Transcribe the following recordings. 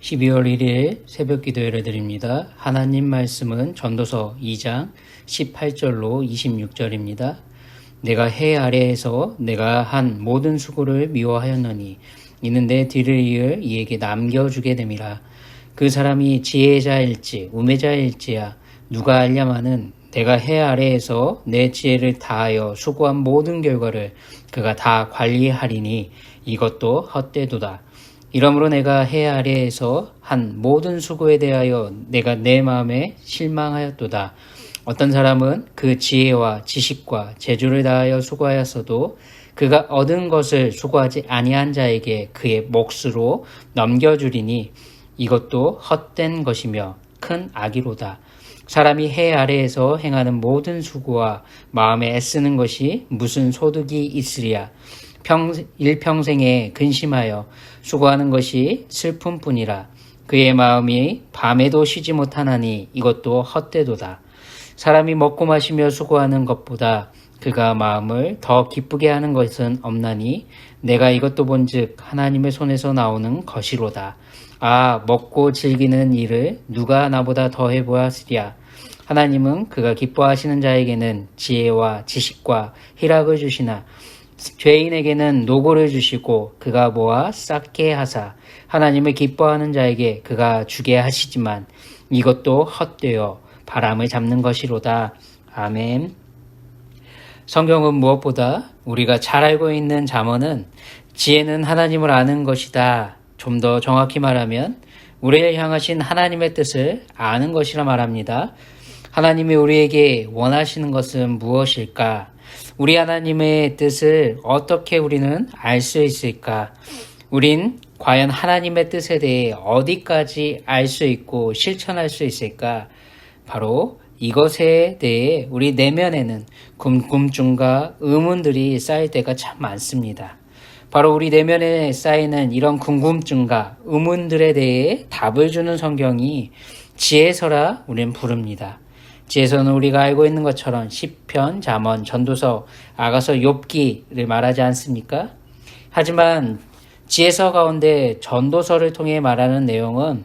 12월 1일 새벽 기도 예배드립니다. 하나님 말씀은 전도서 2장 18절로 26절입니다. 내가 해 아래에서 내가 한 모든 수고를 미워하였노니 이는 내 뒤를 이을 이에게 남겨주게 됨이라. 그 사람이 지혜자일지 우매자일지야 누가 알냐마는 내가 해 아래에서 내 지혜를 다하여 수고한 모든 결과를 그가 다 관리하리니 이것도 헛되도다. 이러므로 내가 해 아래에서 한 모든 수고에 대하여 내가 내 마음에 실망하였도다. 어떤 사람은 그 지혜와 지식과 재주를 다하여 수고하였어도 그가 얻은 것을 수고하지 아니한 자에게 그의 몫으로 넘겨주리니 이것도 헛된 것이며 큰 악이로다. 사람이 해 아래에서 행하는 모든 수고와 마음에 애쓰는 것이 무슨 소득이 있으랴. 일평생에 근심하여 수고하는 것이 슬픔뿐이라. 그의 마음이 밤에도 쉬지 못하나니 이것도 헛되도다. 사람이 먹고 마시며 수고하는 것보다 그가 마음을 더 기쁘게 하는 것은 없나니 내가 이것도 본즉 하나님의 손에서 나오는 것이로다. 아, 먹고 즐기는 일을 누가 나보다 더 해보았으랴. 하나님은 그가 기뻐하시는 자에게는 지혜와 지식과 희락을 주시나 죄인에게는 노고를 주시고 그가 모아 쌓게 하사 하나님을 기뻐하는 자에게 그가 주게 하시지만 이것도 헛되어 바람을 잡는 것이로다. 아멘. 성경은 무엇보다 우리가 잘 알고 있는 잠언은 지혜는 하나님을 아는 것이다. 좀 더 정확히 말하면 우리를 향하신 하나님의 뜻을 아는 것이라 말합니다. 하나님이 우리에게 원하시는 것은 무엇일까? 우리 하나님의 뜻을 어떻게 우리는 알 수 있을까? 우린 과연 하나님의 뜻에 대해 어디까지 알 수 있고 실천할 수 있을까? 바로 이것에 대해 우리 내면에는 궁금증과 의문들이 쌓일 때가 참 많습니다. 바로 우리 내면에 쌓이는 이런 궁금증과 의문들에 대해 답을 주는 성경이 지혜서라 우리는 부릅니다. 지혜서는 우리가 알고 있는 것처럼 시편, 잠언, 전도서, 아가서, 욥기를 말하지 않습니까? 하지만 지혜서 가운데 전도서를 통해 말하는 내용은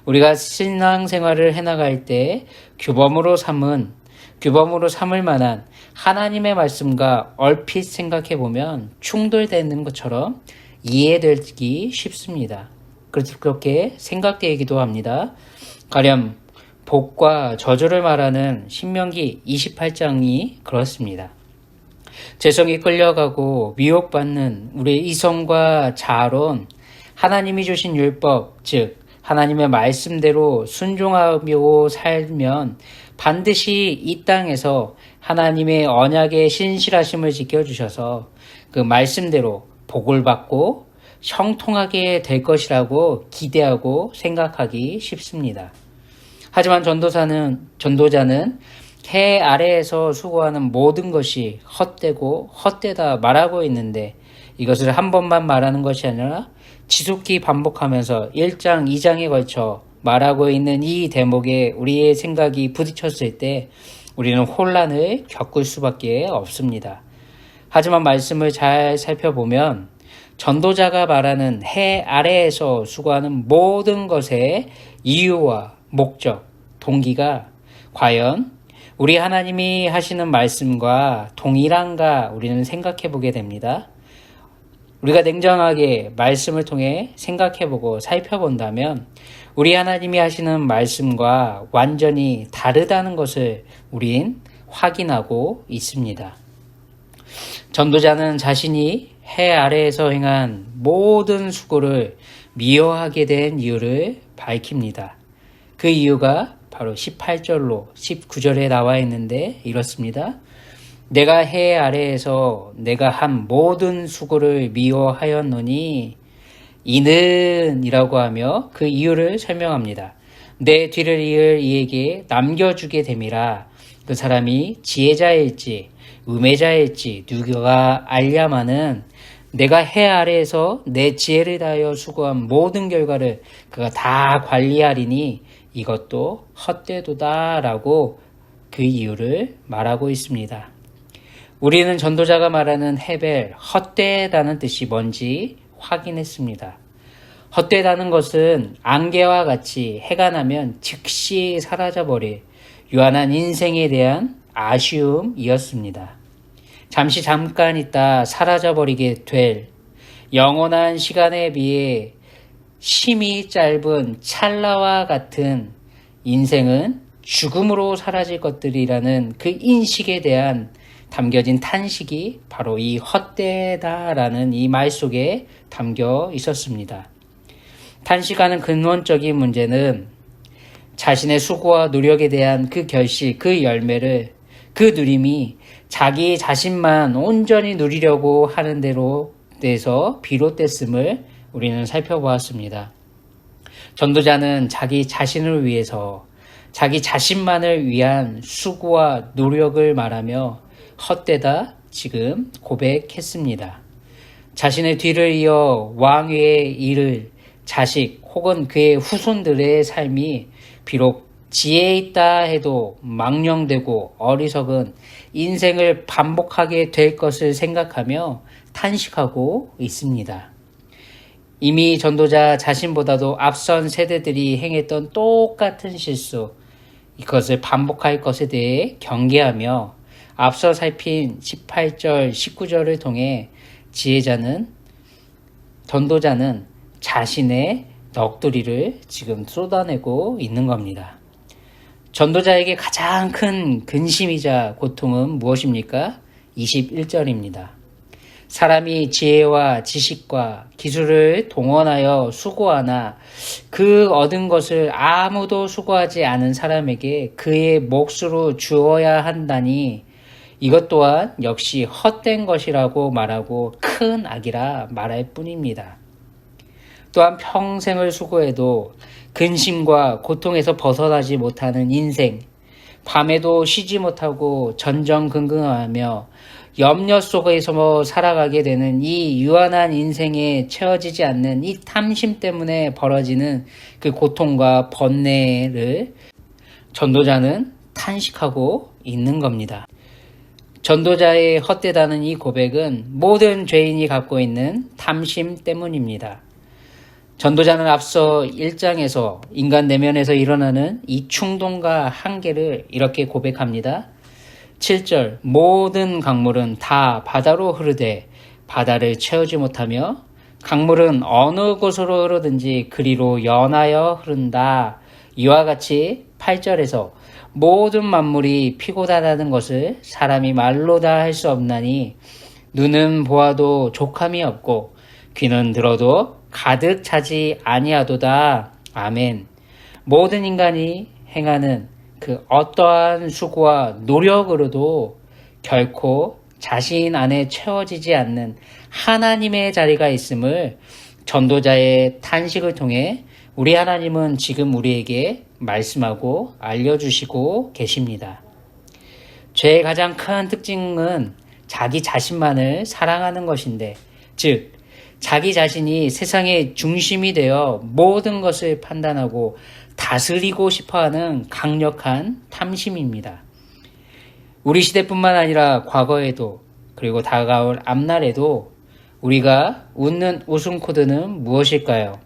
우리가 신앙생활을 해나갈 때 규범으로 삼을 만한 하나님의 말씀과 얼핏 생각해보면 충돌되는 것처럼 이해되기 쉽습니다. 그렇게 생각되기도 합니다. 가령 복과 저주를 말하는 신명기 28장이 그렇습니다. 재성이 끌려가고 미혹받는 우리 이성과 자아론 하나님이 주신 율법, 즉 하나님의 말씀대로 순종하며 살면 반드시 이 땅에서 하나님의 언약의 신실하심을 지켜주셔서 그 말씀대로 복을 받고 형통하게 될 것이라고 기대하고 생각하기 쉽습니다. 하지만 전도자는 해 아래에서 수고하는 모든 것이 헛되고 헛되다 말하고 있는데 이것을 한 번만 말하는 것이 아니라 지속히 반복하면서 1장, 2장에 걸쳐 말하고 있는 이 대목에 우리의 생각이 부딪혔을 때 우리는 혼란을 겪을 수밖에 없습니다. 하지만 말씀을 잘 살펴보면 전도자가 말하는 해 아래에서 수고하는 모든 것의 이유와 목적, 동기가 과연 우리 하나님이 하시는 말씀과 동일한가 우리는 생각해 보게 됩니다. 우리가 냉정하게 말씀을 통해 생각해보고 살펴본다면 우리 하나님이 하시는 말씀과 완전히 다르다는 것을 우린 확인하고 있습니다. 전도자는 자신이 해 아래에서 행한 모든 수고를 미워하게 된 이유를 밝힙니다. 그 이유가 바로 18절로 19절에 나와 있는데 이렇습니다. 내가 해 아래에서 내가 한 모든 수고를 미워하였노니 이는 이라고 하며 그 이유를 설명합니다. 내 뒤를 이을 이에게 남겨주게 됨이라. 그 사람이 지혜자일지 우매자일지 누가 알랴마는 내가 해 아래에서 내 지혜를 다하여 수고한 모든 결과를 그가 다 관리하리니 이것도 헛되도다 라고 그 이유를 말하고 있습니다. 우리는 전도자가 말하는 헤벨, 헛되다는 뜻이 뭔지 확인했습니다. 헛되다는 것은 안개와 같이 해가 나면 즉시 사라져버릴 유한한 인생에 대한 아쉬움이었습니다. 잠깐 있다 사라져버리게 될 영원한 시간에 비해 심히 짧은 찰나와 같은 인생은 죽음으로 사라질 것들이라는 그 인식에 대한 담겨진 탄식이 바로 이 헛되다라는 이 말 속에 담겨 있었습니다. 탄식하는 근원적인 문제는 자신의 수고와 노력에 대한 그 결실, 그 열매를, 그 누림이 자기 자신만 온전히 누리려고 하는 대로 돼서 비롯됐음을 우리는 살펴보았습니다. 전도자는 자기 자신을 위해서 자기 자신만을 위한 수고와 노력을 말하며 헛되다 지금 고백했습니다. 자신의 뒤를 이어 왕위에 이를 자식 혹은 그의 후손들의 삶이 비록 지혜 있다 해도 망령되고 어리석은 인생을 반복하게 될 것을 생각하며 탄식하고 있습니다. 이미 전도자 자신보다도 앞선 세대들이 행했던 똑같은 실수, 이것을 반복할 것에 대해 경계하며 앞서 살핀 18절, 19절을 통해 전도자는 자신의 넋두리를 지금 쏟아내고 있는 겁니다. 전도자에게 가장 큰 근심이자 고통은 무엇입니까? 21절입니다. 사람이 지혜와 지식과 기술을 동원하여 수고하나 그 얻은 것을 아무도 수고하지 않은 사람에게 그의 몫으로 주어야 한다니 이것 또한 역시 헛된 것이라고 말하고 큰 악이라 말할 뿐입니다. 또한 평생을 수고해도 근심과 고통에서 벗어나지 못하는 인생, 밤에도 쉬지 못하고 전전긍긍하며 염려 속에서 살아가게 되는 이 유한한 인생에 채워지지 않는 이 탐심 때문에 벌어지는 그 고통과 번뇌를 전도자는 탄식하고 있는 겁니다. 전도자의 헛되다는 이 고백은 모든 죄인이 갖고 있는 탐심 때문입니다. 전도자는 앞서 1장에서 인간 내면에서 일어나는 이 충동과 한계를 이렇게 고백합니다. 7절 모든 강물은 다 바다로 흐르되 바다를 채우지 못하며 강물은 어느 곳으로 흐르든지 그리로 연하여 흐른다. 이와 같이 8절에서 모든 만물이 피고다다는 것을 사람이 말로 다 할 수 없나니 눈은 보아도 족함이 없고 귀는 들어도 가득 차지 아니하도다. 아멘. 모든 인간이 행하는 그 어떠한 수고와 노력으로도 결코 자신 안에 채워지지 않는 하나님의 자리가 있음을 전도자의 탄식을 통해 우리 하나님은 지금 우리에게 말씀하고 알려주시고 계십니다. 죄의 가장 큰 특징은 자기 자신만을 사랑하는 것인데, 즉 자기 자신이 세상의 중심이 되어 모든 것을 판단하고 다스리고 싶어하는 강력한 탐심입니다. 우리 시대뿐만 아니라 과거에도 그리고 다가올 앞날에도 우리가 웃는 웃음 코드는 무엇일까요?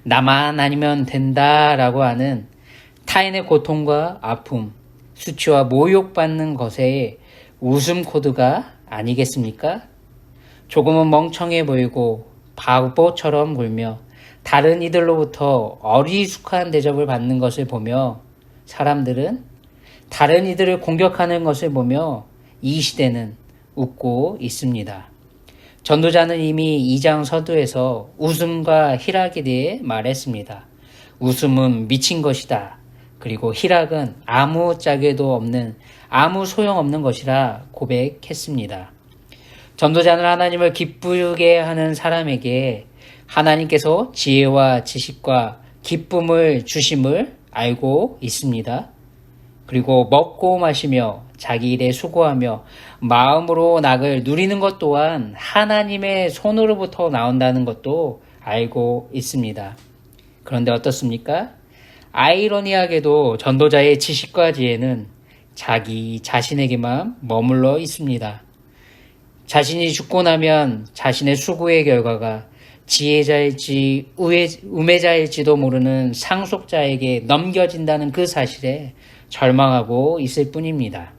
나만 아니면 된다라고 하는 타인의 고통과 아픔, 수치와 모욕받는 것의 웃음 코드가 아니겠습니까? 조금은 멍청해 보이고 바보처럼 굴며 다른 이들로부터 어리숙한 대접을 받는 것을 보며 사람들은 다른 이들을 공격하는 것을 보며 이 시대는 웃고 있습니다. 전도자는 이미 2장 서두에서 웃음과 희락에 대해 말했습니다. 웃음은 미친 것이다. 그리고 희락은 아무 짝에도 없는 아무 소용없는 것이라 고백했습니다. 전도자는 하나님을 기쁘게 하는 사람에게 하나님께서 지혜와 지식과 기쁨을 주심을 알고 있습니다. 그리고 먹고 마시며 자기 일에 수고하며 마음으로 낙을 누리는 것 또한 하나님의 손으로부터 나온다는 것도 알고 있습니다. 그런데 어떻습니까? 아이러니하게도 전도자의 지식과 지혜는 자기 자신에게만 머물러 있습니다. 자신이 죽고 나면 자신의 수고의 결과가 지혜자일지 우매자일지도 모르는 상속자에게 넘겨진다는 그 사실에 절망하고 있을 뿐입니다.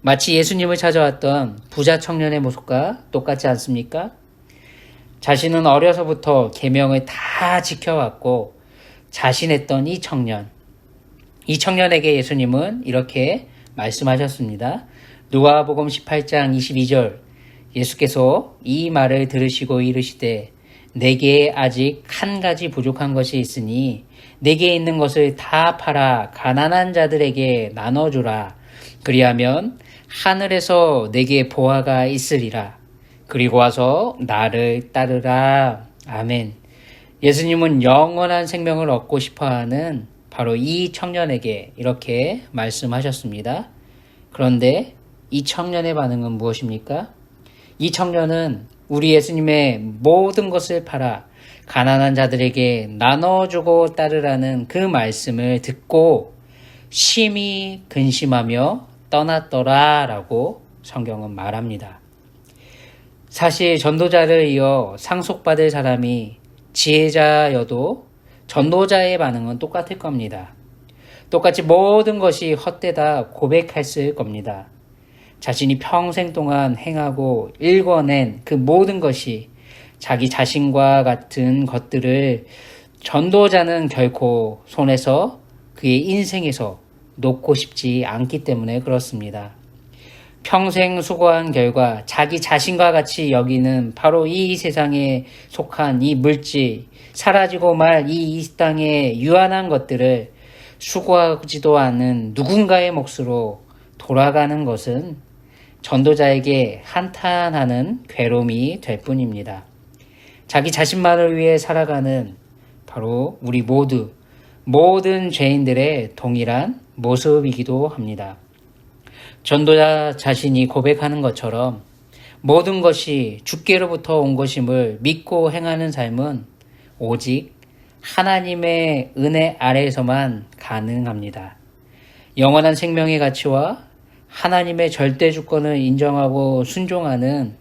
마치 예수님을 찾아왔던 부자 청년의 모습과 똑같지 않습니까? 자신은 어려서부터 계명을 다 지켜왔고 자신했던 이 청년에게 예수님은 이렇게 말씀하셨습니다. 누가복음 18장 22절 예수께서 이 말을 들으시고 이르시되 내게 아직 한 가지 부족한 것이 있으니 내게 있는 것을 다 팔아 가난한 자들에게 나눠주라. 그리하면 하늘에서 내게 보화가 있으리라. 그리고 와서 나를 따르라. 아멘. 예수님은 영원한 생명을 얻고 싶어하는 바로 이 청년에게 이렇게 말씀하셨습니다. 그런데 이 청년의 반응은 무엇입니까? 이 청년은 우리 예수님의 모든 것을 팔아 가난한 자들에게 나눠주고 따르라는 그 말씀을 듣고 심히 근심하며 떠났더라 라고 성경은 말합니다. 사실 전도자를 이어 상속받을 사람이 지혜자여도 전도자의 반응은 똑같을 겁니다. 똑같이 모든 것이 헛되다 고백했을 겁니다. 자신이 평생 동안 행하고 일궈낸 그 모든 것이 자기 자신과 같은 것들을 전도자는 결코 손에서 그의 인생에서 놓고 싶지 않기 때문에 그렇습니다. 평생 수고한 결과 자기 자신과 같이 여기는 바로 이 세상에 속한 이 물질, 사라지고 말 이 땅에 유한한 것들을 수고하지도 않은 누군가의 몫으로 돌아가는 것은 전도자에게 한탄하는 괴로움이 될 뿐입니다. 자기 자신만을 위해 살아가는 바로 우리 모든 죄인들의 동일한 모습이기도 합니다. 전도자 자신이 고백하는 것처럼 모든 것이 주께로부터 온 것임을 믿고 행하는 삶은 오직 하나님의 은혜 아래에서만 가능합니다. 영원한 생명의 가치와 하나님의 절대 주권을 인정하고 순종하는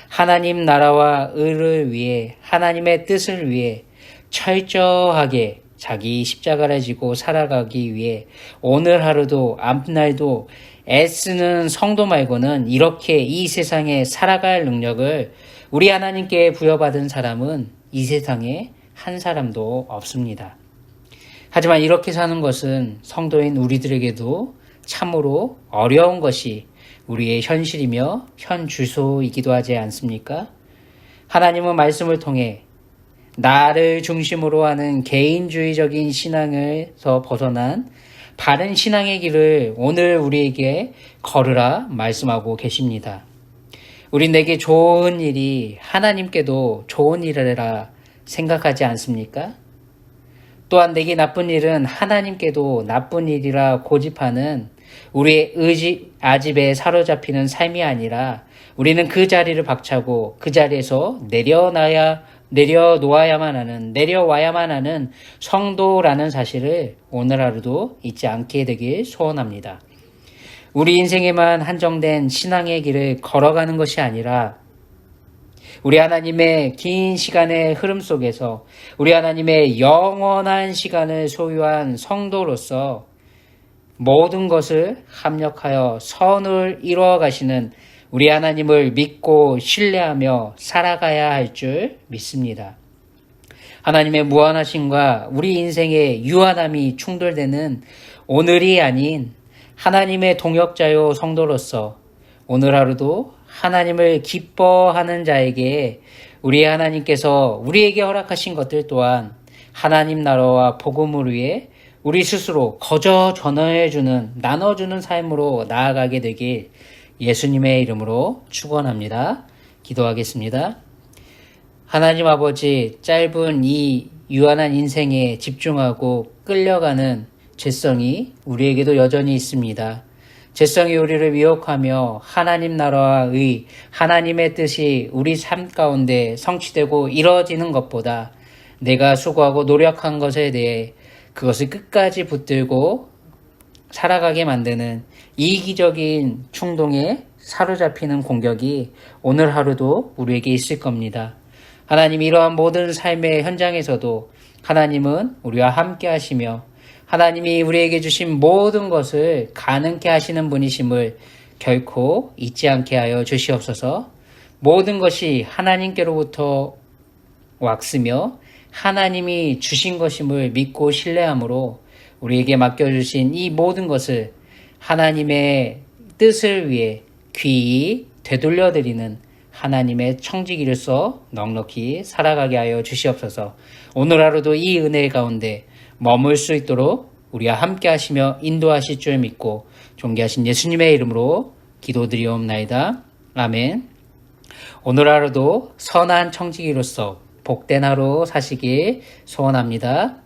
하나님 나라와 의를 위해 하나님의 뜻을 위해 철저하게 자기 십자가를 지고 살아가기 위해 오늘 하루도 앞날도 애쓰는 성도 말고는 이렇게 이 세상에 살아갈 능력을 우리 하나님께 부여받은 사람은 이 세상에 한 사람도 없습니다. 하지만 이렇게 사는 것은 성도인 우리들에게도 참으로 어려운 것이 우리의 현실이며 현 주소이기도 하지 않습니까? 하나님은 말씀을 통해 나를 중심으로 하는 개인주의적인 신앙에서 벗어난 바른 신앙의 길을 오늘 우리에게 걸으라 말씀하고 계십니다. 우리 내게 좋은 일이 하나님께도 좋은 일이라 생각하지 않습니까? 또한 내게 나쁜 일은 하나님께도 나쁜 일이라 고집하는 우리의 아집에 사로잡히는 삶이 아니라 우리는 그 자리를 박차고 그 자리에서 내려와야만 하는 성도라는 사실을 오늘 하루도 잊지 않게 되길 소원합니다. 우리 인생에만 한정된 신앙의 길을 걸어가는 것이 아니라 우리 하나님의 긴 시간의 흐름 속에서 우리 하나님의 영원한 시간을 소유한 성도로서 모든 것을 합력하여 선을 이루어 가시는 우리 하나님을 믿고 신뢰하며 살아가야 할 줄 믿습니다. 하나님의 무한하심과 우리 인생의 유한함이 충돌되는 오늘이 아닌 하나님의 동역자요 성도로서 오늘 하루도 하나님을 기뻐하는 자에게 우리 하나님께서 우리에게 허락하신 것들 또한 하나님 나라와 복음을 위해 우리 스스로 거저 전해주는 나눠주는 삶으로 나아가게 되길 예수님의 이름으로 축원합니다. 기도하겠습니다. 하나님 아버지, 짧은 이 유한한 인생에 집중하고 끌려가는 죄성이 우리에게도 여전히 있습니다. 죄성이 우리를 미혹하며 하나님 나라와 의, 하나님의 뜻이 우리 삶 가운데 성취되고 이루어지는 것보다 내가 수고하고 노력한 것에 대해 그것을 끝까지 붙들고 살아가게 만드는 이기적인 충동에 사로잡히는 공격이 오늘 하루도 우리에게 있을 겁니다. 하나님 이러한 모든 삶의 현장에서도 하나님은 우리와 함께 하시며 하나님이 우리에게 주신 모든 것을 가능케 하시는 분이심을 결코 잊지 않게 하여 주시옵소서. 모든 것이 하나님께로부터 왔으며 하나님이 주신 것임을 믿고 신뢰함으로 우리에게 맡겨주신 이 모든 것을 하나님의 뜻을 위해 귀히 되돌려드리는 하나님의 청지기로서 넉넉히 살아가게 하여 주시옵소서. 오늘 하루도 이 은혜 가운데 머물 수 있도록 우리와 함께 하시며 인도하실 줄 믿고 존귀하신 예수님의 이름으로 기도드리옵나이다. 아멘. 오늘 하루도 선한 청지기로서 복된 하루 사시길 소원합니다.